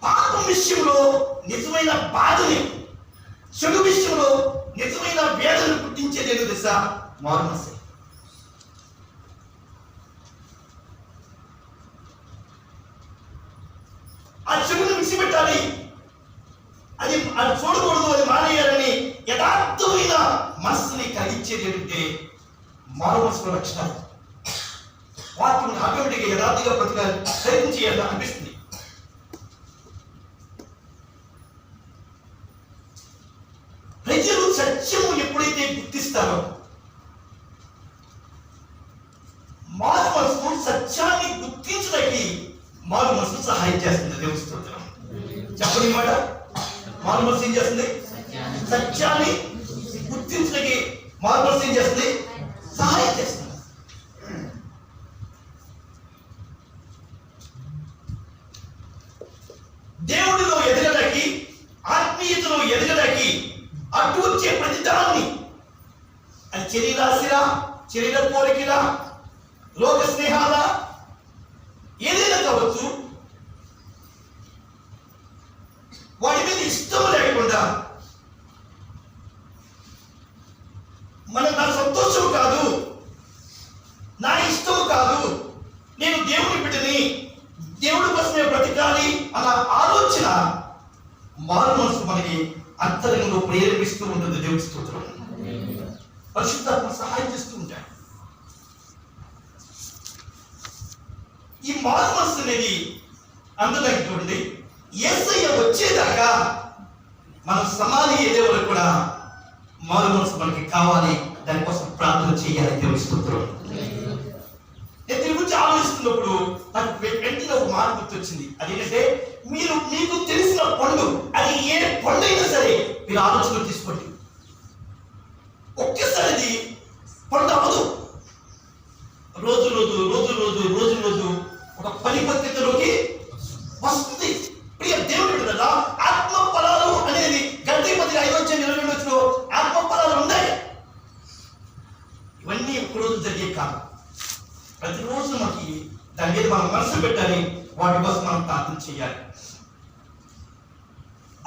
పాపం విషయంలో నిజమైన బాధని, చెడు విషయంలో నిజమైన వేదనను పుట్టించేది ఏదో తెలుసా? మారుమనసే. ఆ చెడును విడిచిపెట్టాలి, అది చూడకూడదు, అది మానేయాలని యథార్థమైన మనస్సుని కలిగించేది ఏంటంటే మారు మనసులో లక్షణాలు. వాక్యం ఆటోమేటిక్గా యథార్థంగా బ్రతకాలి, ప్రయత్నం చేయాలని అనిపిస్తుంది. ప్రజలు సత్యము ఎప్పుడైతే గుర్తిస్తారో, మారు మనసు సత్యాన్ని గుర్తించడానికి మారు మనసు సహాయం చేస్తుంది. దేవుని స్తోత్రం. చెప్పండి మాట. మారు మనసు ఏం చేస్తుంది? సత్యాన్ని గుర్తించడానికి మారు మనసు ఏం చేస్తుంది? సహాయం చేస్తుంది. దేవుడిలో ఎదగడానికి, ఆత్మీయతలో ఎదగడానికి అడ్డు వచ్చే ప్రతిదాన్ని, అది శరీరాశిలా, శరీర కోరికలా, లోక స్నేహాల, ఏదైనా కావచ్చు, వాటి మీద ఇష్టం లేకుండా నా సంతోషం కాదు, నా ఇష్టం కాదు, నేను దేవుని బిడ్డని, దేవుడి కోసమే బ్రతకాలి అన్న ఆలోచన మారు మనసు మనకి అంతరంగంలో ప్రేరేపిస్తూ ఉంటుంది. దేవుడి స్తోత్రం. పరిశుద్ధాత్మ సహాయం చేస్తూ ఉంటాడు. ఈ మారు మనసు అనేది అందులో చూడండి, యేసయ్య వచ్చేదాకా మనం సమాధి అయ్యే వరకు కూడా మారు మనసు మనకి కావాలి. దానికోసం ప్రార్థన చేయాలి. దేవుడి స్తోత్రం. నేను దీని గురించి ఆలోచిస్తున్నప్పుడు నాకు వెంటనే ఒక మాట గుర్తొచ్చింది. అదేంటంటే, మీకు తెలిసిన పండు, అది ఏ పండు అయినా సరే మీరు ఆలోచనలో తీసుకోండి. ఒకేసారి అది పండు అవ్వదు. రోజు రోజు ఒక పరిపక్వతలోకి వస్తుంది. ప్రియ దేవుడు కదా, ఆత్మ ఫలాలు అనేది గంటపతి 5:22 ఆత్మ ఫలాలు ఉన్నాయి. ఇవన్నీ ఒకరోజు జరిగే కాదు. ప్రతిరోజు మనకి దాని మీద మనం మనసు పెట్టాలి. వాటి కోసం మనం ప్రార్థన చేయాలి.